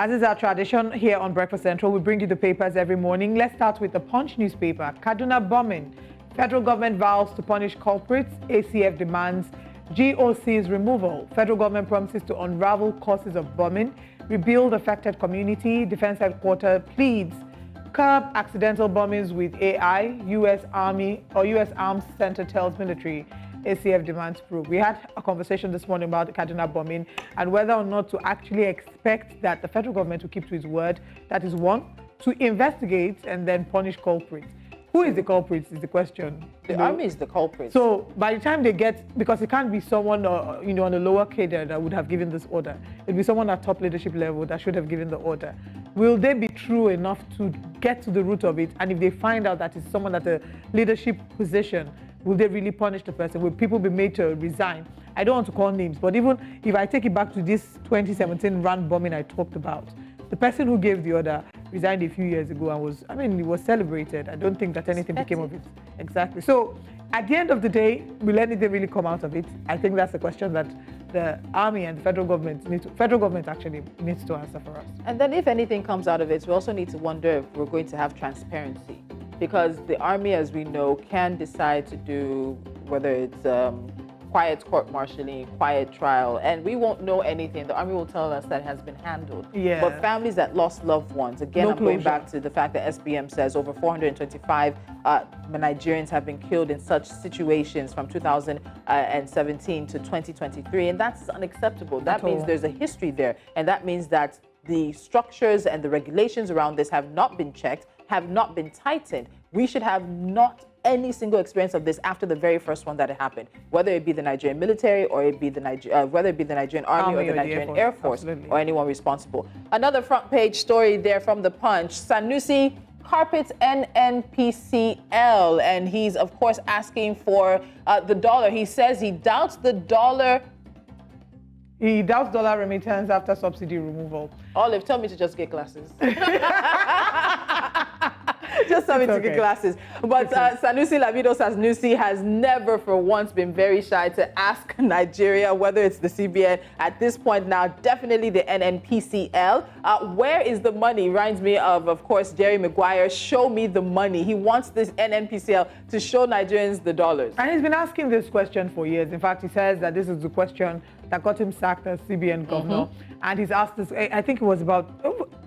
As is our tradition here on Breakfast Central, we bring you the papers every morning. Let's start with the Punch newspaper. Kaduna bombing. Federal government vows to punish culprits. ACF demands GOC's removal. Federal government promises to unravel causes of bombing. Rebuild affected community. Defense headquarters pleads. Curb accidental bombings with AI. U.S. Army or U.S. Arms Center tells military. ACF demands proof. We had a conversation this morning about the Kaduna bombing and whether or not to actually expect that the federal government will keep to its word. That is one, to investigate and then punish culprits. Who is the culprit is the question. The army is the culprit. So by the time they get, because it can't be someone on a lower cadre that would have given this order. It'd be someone at top leadership level that should have given the order. Will they be true enough to get to the root of it? And if they find out that it's someone at a leadership position, will they really punish the person? Will people be made to resign? I don't want to call names, but even if I take it back to this 2017 Rand bombing I talked about, the person who gave the order resigned a few years ago and it was celebrated. I don't think that anything became of it. Exactly. So at the end of the day, will anything really come out of it? I think that's the question that the army and the federal government actually needs to answer for us. And then if anything comes out of it, we also need to wonder if we're going to have transparency. Because the army, as we know, can decide to do whether it's quiet court-martialing, quiet trial, and we won't know anything. The army will tell us that it has been handled. Yeah. But families that lost loved ones, again, I'm going back to the fact that SBM says over 425 Nigerians have been killed in such situations from 2017 to 2023, and that's unacceptable. That means there's a history there, and that means that the structures and the regulations around this have not been checked, have not been tightened. We should have not any single experience of this after the very first one that had happened, whether it be the Nigerian military or whether it be the Nigerian Army or the Nigerian Air Force or anyone responsible. Another front page story there from the Punch. Sanusi carpets NNPCL, and he's of course asking for the dollar. He says he doubts the dollar. He doubts dollar remittance after subsidy removal. Olive, tell me to just get glasses. Just tell me to get glasses. But Sanusi Lamido Sanusi has never for once been very shy to ask Nigeria, whether it's the CBN at this point now, definitely the NNPCL. Where is the money? Reminds me of course, Jerry Maguire, show me the money. He wants this NNPCL to show Nigerians the dollars. And he's been asking this question for years. In fact, he says that this is the question that got him sacked as CBN governor. And he's asked this, I think it was about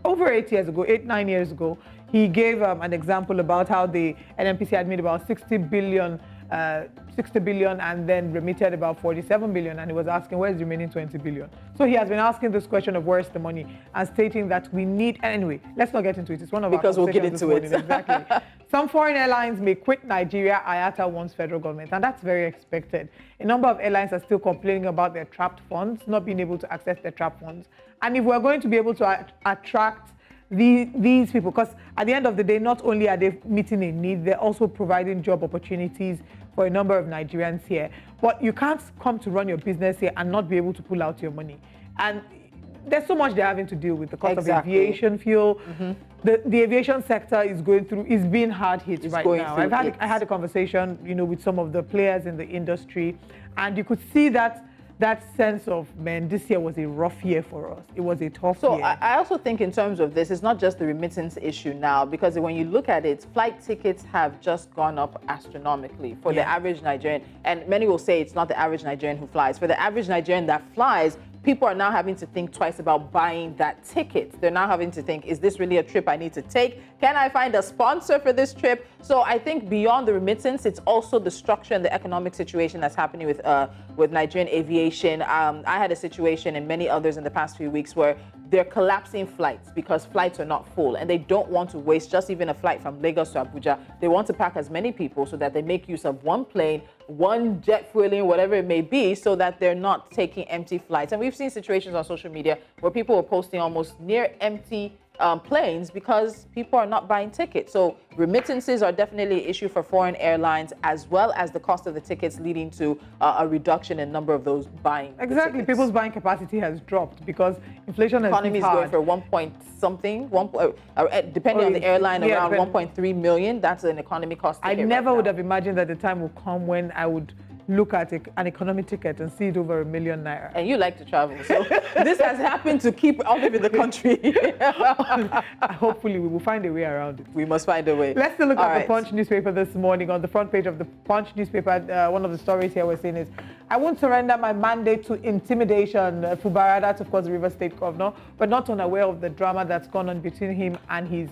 over 8 years ago, 9 years ago. He gave an example about how the NNPC had made about 60 billion and then remitted about 47 billion, and he was asking where's the remaining 20 billion. So he has been asking this question of where's the money and stating that we need, anyway, let's not get into it. It's one of our because we'll get into it. Exactly. Some foreign airlines may quit Nigeria, IATA wants federal government, and that's very expected. A number of airlines are still complaining about their trapped funds, not being able to access their trapped funds. And if we're going to be able to attract these people, because at the end of the day, not only are they meeting a need, they're also providing job opportunities for a number of Nigerians here. But you can't come to run your business here and not be able to pull out your money. And there's so much they're having to deal with. The cost of aviation fuel. The aviation sector is being hard hit right now. I had a conversation, with some of the players in the industry, and you could see that sense of, man, this year was a rough year for us. It was a tough year. So I also think in terms of this, it's not just the remittance issue now, because when you look at it, flight tickets have just gone up astronomically for the average Nigerian. And many will say it's not the average Nigerian who flies. For the average Nigerian that flies, people are now having to think twice about buying that ticket. They're now having to think, is this really a trip I need to take? Can I find a sponsor for this trip? So I think beyond the remittance, it's also the structure and the economic situation that's happening with Nigerian aviation. I had a situation and many others in the past few weeks where they're collapsing flights because flights are not full, and they don't want to waste just even a flight from Lagos to Abuja. They want to pack as many people so that they make use of one plane, one jet fueling, whatever it may be, so that they're not taking empty flights. And we've seen situations on social media where people are posting almost near empty planes because people are not buying tickets. So remittances are definitely an issue for foreign airlines, as well as the cost of the tickets, leading to a reduction in number of those buying. Exactly, people's buying capacity has dropped because inflation has economy is going for 1 point something, depending on the airline, around 1.3 million. That's an economy cost. I never would have imagined that the time will come when I would look at an economy ticket and see it over ₦1 million. And you like to travel, so this has happened to keep out of the country. Hopefully, we will find a way around it. We must find a way. Let's still look at the Punch newspaper this morning. On the front page of the Punch newspaper, one of the stories here we're seeing is, I won't surrender my mandate to intimidation. Fubara, that's of course the River State governor, but not unaware of the drama that's gone on between him and his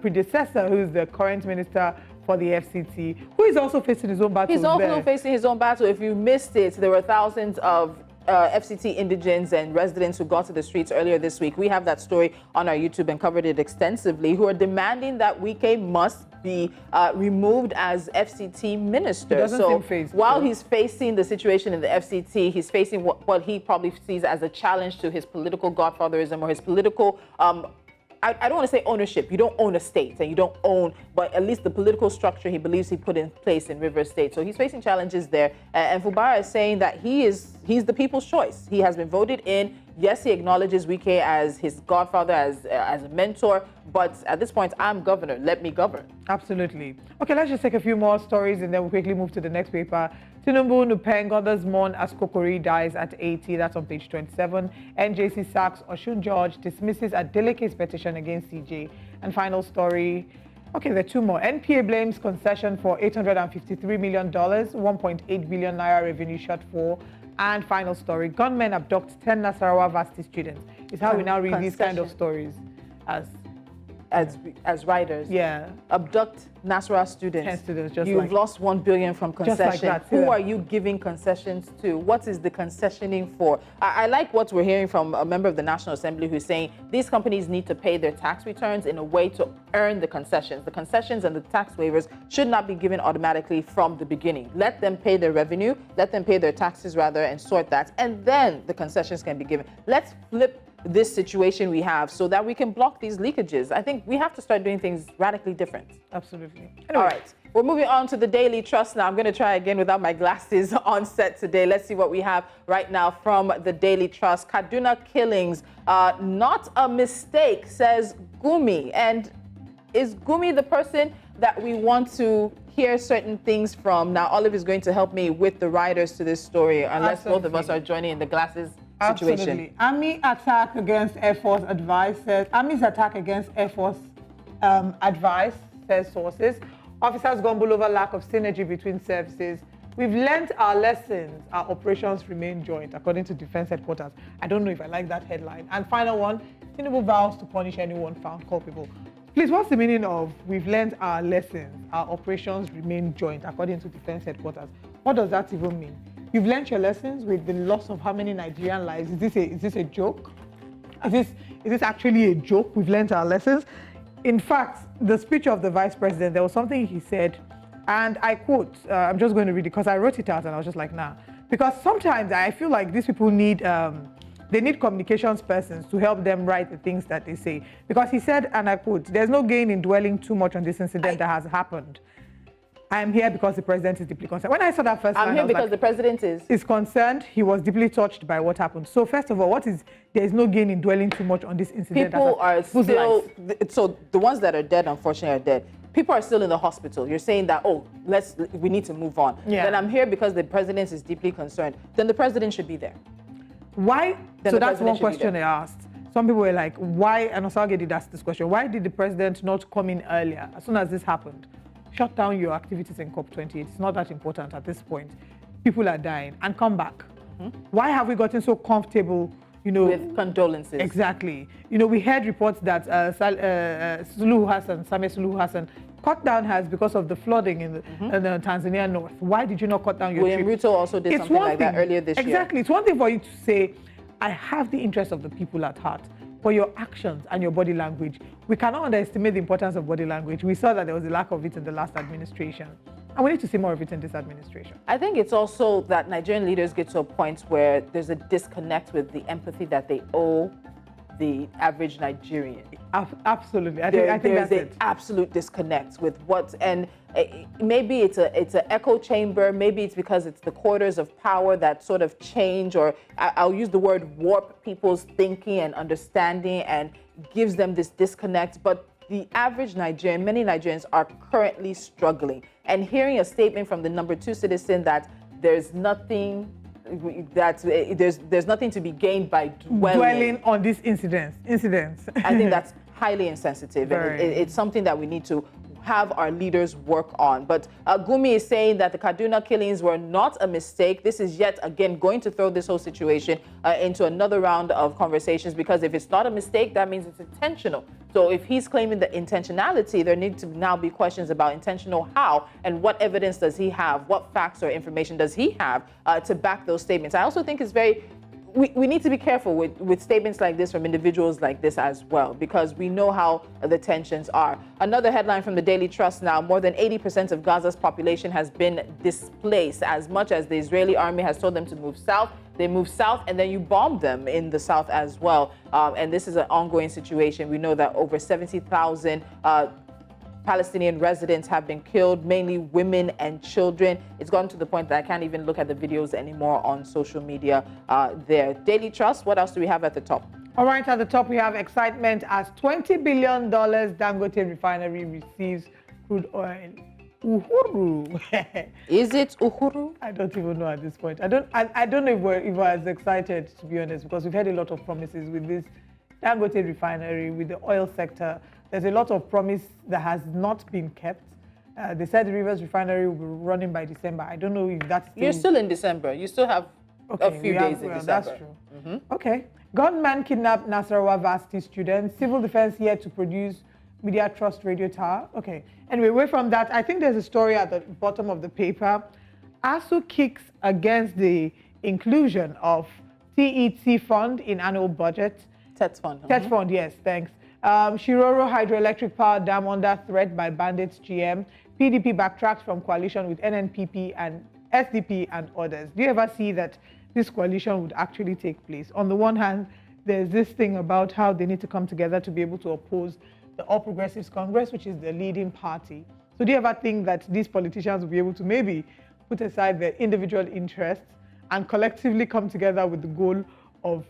predecessor, who's the current minister for the FCT, who is also facing his own battle. He's also facing his own battle. If you missed it, there were thousands of FCT indigents and residents who got to the streets earlier this week. We have that story on our YouTube and covered it extensively, who are demanding that Wike must be removed as FCT minister. So while he's facing the situation in the FCT, he's facing what he probably sees as a challenge to his political godfatherism or his political I don't want to say ownership. You don't own a state and you don't own, but at least the political structure he believes he put in place in River State. So he's facing challenges there. And Fubara is saying that he's the people's choice. He has been voted in. Yes, he acknowledges Wike as his godfather, as a mentor. But at this point, I'm governor. Let me govern. Absolutely. Okay, let's just take a few more stories and then we'll quickly move to the next paper. Tinubu Nupeng, others mourn as Kokori dies at 80. That's on page 27. NJC sacks Oshun George, dismisses Adeleke's petition against CJ. And final story. Okay, there are two more. NPA blames concession for $853 million, 1.8 billion naira revenue shortfall. And final story. Gunmen abduct 10 Nasarawa varsity students. It's how we now read these kind of stories as writers. Yeah. Abduct Nasarawa students. 10 students, just You've lost $1 billion from concession. Just like that. Who are you giving concessions to? What is the concessioning for? I like what we're hearing from a member of the National Assembly who's saying these companies need to pay their tax returns in a way to earn the concessions. The concessions and the tax waivers should not be given automatically from the beginning. Let them pay their revenue, let them pay their taxes rather, and sort that. And then the concessions can be given. Let's flip this situation we have so that we can block these leakages. I think we have to start doing things radically different. Absolutely. Anyway. All right. We're moving on to the Daily Trust now. I'm going to try again without my glasses on set today. Let's see what we have right now from the Daily Trust. Kaduna killings, not a mistake, says Gumi. And is Gumi the person that we want to hear certain things from? Now, Olive is going to help me with the writers to this story, unless both of us are joining in the glasses situation. Absolutely. Army attack against Air Force advice says, Army's attack against Air Force advice, says sources. Officers grumble over lack of synergy between services. We've learnt our lessons. Our operations remain joint, according to Defense Headquarters. I don't know if I like that headline. And final one, Tinubu vows to punish anyone found culpable. Please, what's the meaning of we've learnt our lessons? Our operations remain joint, according to Defense Headquarters. What does that even mean? You've learnt your lessons with the loss of how many Nigerian lives? Is this a joke? Is this actually a joke? We've learnt our lessons. In fact, the speech of the vice president, there was something he said, and I quote, I'm just going to read it because I wrote it out and I was just like, nah. Because sometimes I feel like these people need, they need communications persons to help them write the things that they say. Because he said, and I quote, there's no gain in dwelling too much on this incident that has happened. I am here because the president is deeply concerned. When I saw that first I'm here because the president is concerned. He was deeply touched by what happened. So first of all, there is no gain in dwelling too much on this incident. People are still, so the ones that are dead, unfortunately, are dead. People are still in the hospital. You're saying that, we need to move on. Yeah. Then I'm here because the president is deeply concerned. Then the president should be there. Why? So that's one question I asked. Some people were like, why, and Osage did ask this question, why did the president not come in earlier, as soon as this happened? Shut down your activities in COP28. It's not that important at this point. People are dying. And come back. Mm-hmm. Why have we gotten so comfortable, with condolences? Exactly. We heard reports that Sameh Suluhu Hassan cut down hers because of the flooding in the Tanzania north. Why did you not cut down your trip? William Ruto also did something like that earlier this year. Exactly. It's one thing for you to say, I have the interest of the people at heart. For your actions and your body language, we cannot underestimate the importance of body language. We saw that there was a lack of it in the last administration, and we need to see more of it in this administration. I think it's also that Nigerian leaders get to a point where there's a disconnect with the empathy that they owe the average Nigerian. Absolutely, I think that's an absolute disconnect with and maybe it's an echo chamber. Maybe it's because it's the quarters of power that sort of change, or I'll use the word warp people's thinking and understanding, and gives them this disconnect. But the average Nigerian, many Nigerians are currently struggling. And hearing a statement from the number 2 citizen that there's nothing there's nothing to be gained by dwelling on these incidents. I think that's highly insensitive. And it's something that we need to have our leaders work on. But Gumi is saying that the Kaduna killings were not a mistake. This is yet again going to throw this whole situation into another round of conversations, because if it's not a mistake, that means it's intentional. So if he's claiming the intentionality, there need to now be questions about intentional how, and what evidence does he have? What facts or information does he have to back those statements? I also think it's very we need to be careful with statements like this from individuals like this as well, because we know how the tensions are. Another headline from the Daily Trust now: more than 80% of Gaza's population has been displaced. As much as the Israeli army has told them to move south, they move south, and then you bomb them in the south as well. And this is an ongoing situation. We know that over 70,000 Palestinian residents have been killed, mainly women and children. It's gotten to the point that I can't even look at the videos anymore on social media there. Daily Trust, what else do we have at the top? All right, at the top we have excitement as $20 billion Dangote refinery receives crude oil. Uhuru. Is it Uhuru? I don't even know at this point. I don't know if we're as excited, to be honest, because we've had a lot of promises with this Dangote refinery, with the oil sector. There's a lot of promise that has not been kept. They said the Rivers refinery will be running by December. I don't know if that's still... You're still in December. You still have a few days in December. That's true. Okay. Gunman kidnapped Nasarawa varsity students. Civil defense here to produce Media Trust radio tower. Okay. Anyway, away from that, I think there's a story at the bottom of the paper. ASU kicks against the inclusion of TET fund in annual budget. TET fund. TET fund, yes, thanks. Shiroro hydroelectric power dam under threat by bandits GM. PDP backtracks from coalition with NNPP and SDP and others. Do you ever see that this coalition would actually take place? On the one hand, there's this thing about how they need to come together to be able to oppose the All Progressives Congress, which is the leading party. So do you ever think that these politicians will be able to maybe put aside their individual interests and collectively come together with the goal of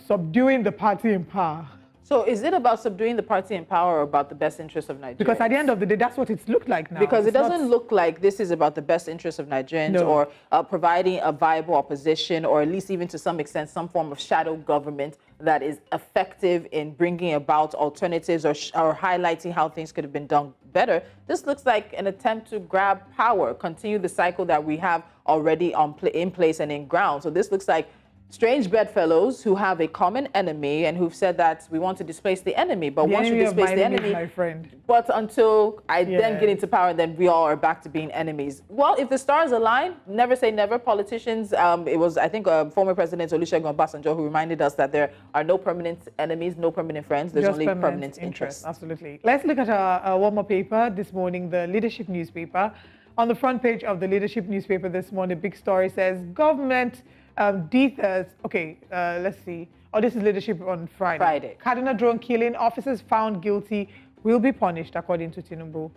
subduing the party in power? So is it about subduing the party in power or about the best interest of Nigerians? Because at the end of the day, that's what it's looked like now. Because it doesn't look like this is about the best interest of Nigerians or providing a viable opposition, or at least even to some extent some form of shadow government that is effective in bringing about alternatives or highlighting how things could have been done better. This looks like an attempt to grab power, continue the cycle that we have already in place and in ground. So this looks like strange bedfellows who have a common enemy and who've said that we want to displace the enemy. But once you displace the enemy, my friend. But until I then get into power, then we all are back to being enemies. Well, if the stars align, never say never. Politicians, it was, I think, former President Olusegun Obasanjo who reminded us that there are no permanent enemies, no permanent friends. There's only permanent interests. Absolutely. Let's look at one more paper this morning, the Leadership newspaper. On the front page of the Leadership newspaper this morning, big story says government let's see. Oh, this is Leadership on Friday. Kaduna drone killing, officers found guilty will be punished, according to Tinubu.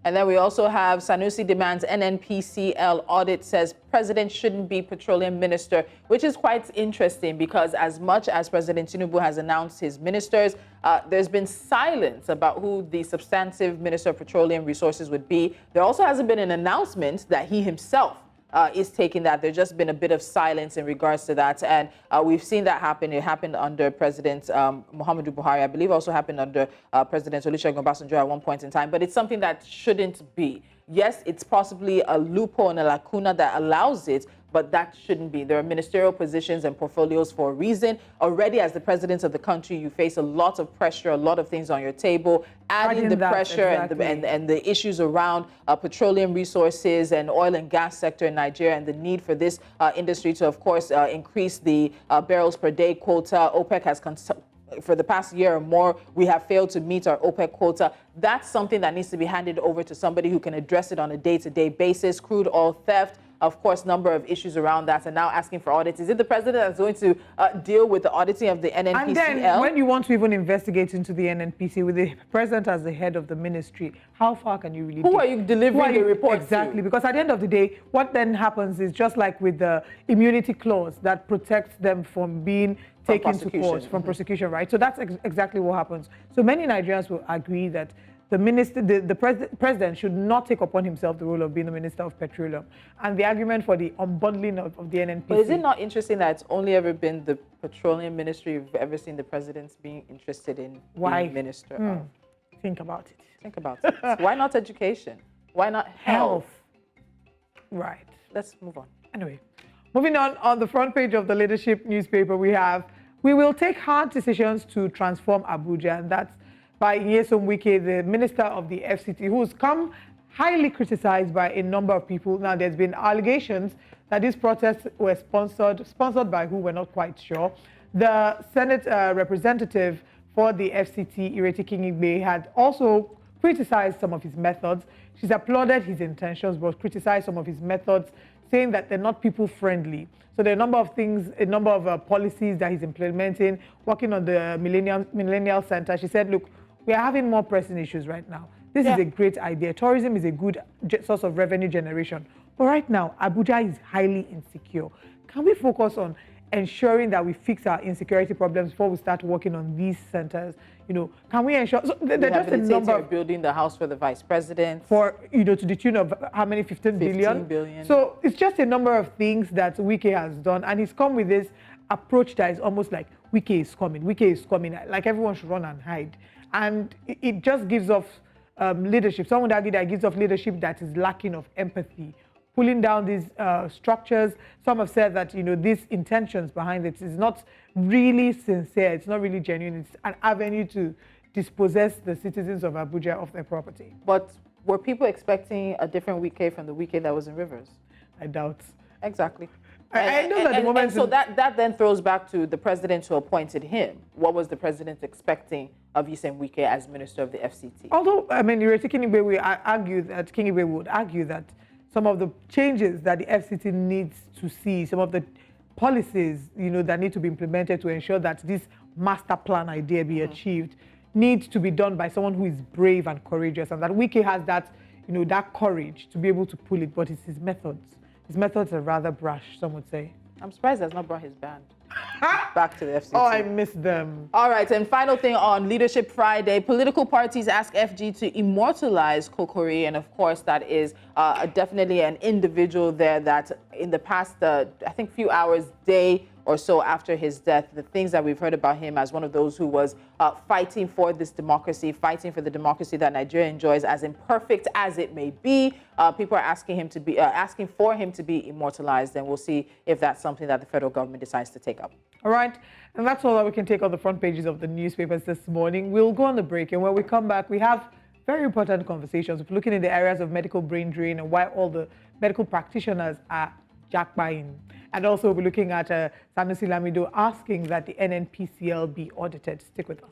And then we also have Sanusi demands NNPCL audit, says president shouldn't be petroleum minister, which is quite interesting because as much as President Tinubu has announced his ministers, there's been silence about who the substantive minister of petroleum resources would be. There also hasn't been an announcement that he himself is taking that. There's just been a bit of silence in regards to that. And we've seen that happen. It happened under President Muhammadu Buhari. I believe also happened under President Olusegun Obasanjo at one point in time. But it's something that shouldn't be. Yes, it's possibly a loophole and a lacuna that allows it, but that shouldn't be. There are ministerial positions and portfolios for a reason. Already as the president of the country, you face a lot of pressure, a lot of things on your table. Adding the pressure and the issues around petroleum resources and oil and gas sector in Nigeria and the need for this industry to, of course, increase the barrels per day quota. OPEC has for the past year or more, we have failed to meet our OPEC quota. That's something that needs to be handed over to somebody who can address it on a day-to-day basis. Crude oil theft, of course, number of issues around that, and now asking for audits. Is it the president that's going to deal with the auditing of the NNPCL? And then when you want to even investigate into the NNPC with the president as the head of the ministry, how far can you really Who are you delivering the report exactly to? Because at the end of the day, what then happens is just like with the immunity clause that protects them from being taken to court from prosecution, right? So that's exactly what happens. So many Nigerians will agree that the president should not take upon himself the role of being the Minister of Petroleum. And the argument for the unbundling of the NNPC. But is it not interesting that it's only ever been the Petroleum Ministry you've ever seen the presidents being interested in being minister of? Think about it. Think about it. Why not education? Why not health? Right. Let's move on. Anyway, moving on the front page of the Leadership newspaper, we will take hard decisions to transform Abuja, and that's by Nyesom Wike, the Minister of the FCT, who's come highly criticized by a number of people. Now, there's been allegations that these protests were sponsored by who, we're not quite sure. The Senate representative for the FCT, Ireti Kingigbe, had also criticized some of his methods. She's applauded his intentions, but criticized some of his methods, saying that they're not people-friendly. So there are a number of things, a number of policies that he's implementing, working on the Millennial Center. She said, look, we are having more pressing issues right now. This is a great idea. Tourism is a good source of revenue generation. But right now, Abuja is highly insecure. Can we focus on ensuring that we fix our insecurity problems before we start working on these centers? You know, can we ensure? So there's just a number of building the house for the vice president for, you know, to the tune of how many? 15 billion. So it's just a number of things that Wike has done, and he's come with this approach that is almost like Wike is coming. Wike is coming. Like everyone should run and hide. And it just gives off leadership. Some would argue that it gives off leadership that is lacking of empathy, pulling down these structures. Some have said that, you know, these intentions behind it is not really sincere. It's not really genuine. It's an avenue to dispossess the citizens of Abuja of their property. But were people expecting a different Wike from the Wike that was in Rivers? I doubt. Exactly. I know that the moment. And so that then throws back to the president who appointed him. What was the president expecting of Nyesom Wike as minister of the FCT? Although, I mean, Kingigbe would argue that some of the changes that the FCT needs to see, some of the policies, you know, that need to be implemented to ensure that this master plan idea be achieved, needs to be done by someone who is brave and courageous, and that Wike has that, you know, that courage to be able to pull it. But it's his methods. His methods are rather brash, some would say. I'm surprised he has not brought his band back to the FCT. Oh, I miss them. All right, and final thing on Leadership Friday, political parties ask FG to immortalize Kokori, and of course that is definitely an individual there that in the past, I think, few hours, day or so after his death, the things that we've heard about him as one of those who was fighting for this democracy, fighting for the democracy that Nigeria enjoys, as imperfect as it may be. People are asking for him to be immortalized, and we'll see if that's something that the federal government decides to take up. All right, and that's all that we can take on the front pages of the newspapers this morning. We'll go on the break, and when we come back, we have very important conversations. We're looking in the areas of medical brain drain and why all the medical practitioners are jackbuying. And also we'll be looking at Sanusi Lamido asking that the NNPCL be audited. Stick with us.